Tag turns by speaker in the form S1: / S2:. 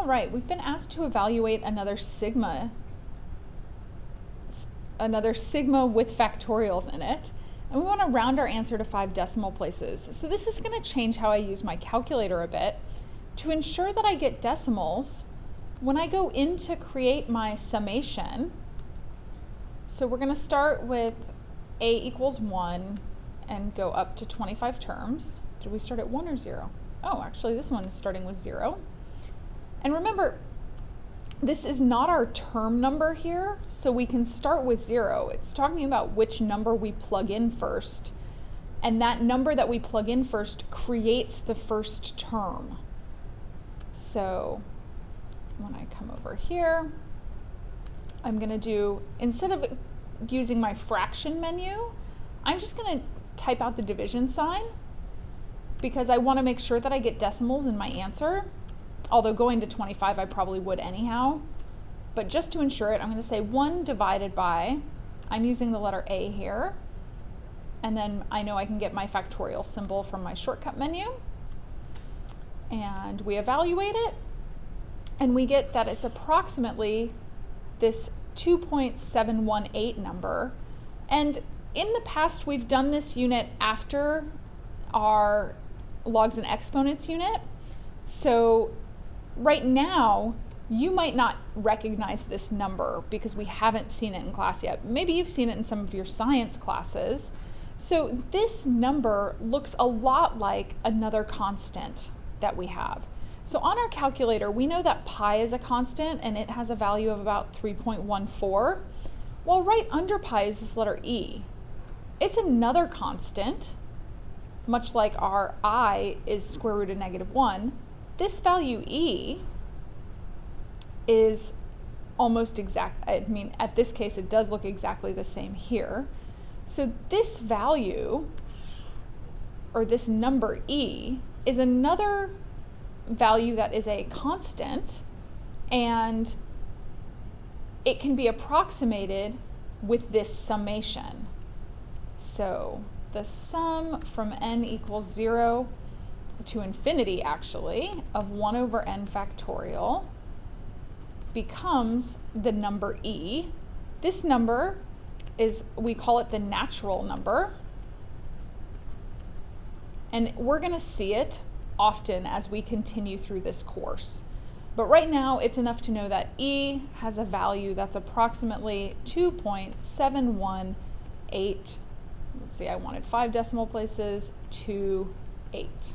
S1: All right, we've been asked to evaluate another sigma with factorials in it, and we want to round our answer to 5 decimal places. So this is going to change how I use my calculator a bit to ensure that I get decimals when I go in to create my summation. So we're going to start with a equals 1 and go up to 25 terms. Did we start at 1 or 0? Oh, actually this one is starting with 0. And remember, this is not our term number here, so we can start with 0. It's talking about which number we plug in first, and that number that we plug in first creates the first term. So when I come over here, I'm going to do, instead of using my fraction menu, I'm just going to type out the division sign because I want to make sure that I get decimals in my answer. Although going to 25 I probably would anyhow. But just to ensure it, I'm going to say 1 divided by, I'm using the letter A here, and then I know I can get my factorial symbol from my shortcut menu. And we evaluate it, and we get that it's approximately this 2.718 number. And in the past, we've done this unit after our logs and exponents unit. So right now, you might not recognize this number because we haven't seen it in class yet. Maybe you've seen it in some of your science classes. So this number looks a lot like another constant that we have. So on our calculator, we know that pi is a constant and it has a value of about 3.14. Well, right under pi is this letter e. It's another constant, much like our I is square root of -1. This value e is almost exact. I mean, at this case, it does look exactly the same here. So this value, or this number e, is another value that is a constant, and it can be approximated with this summation. So the sum from n equals 0 to infinity, actually, of 1 over n factorial becomes the number e. This number is, we call it the natural number, and we're going to see it often as we continue through this course. But right now, it's enough to know that e has a value that's approximately 2.718. Let's see, I wanted 5 decimal places, 28.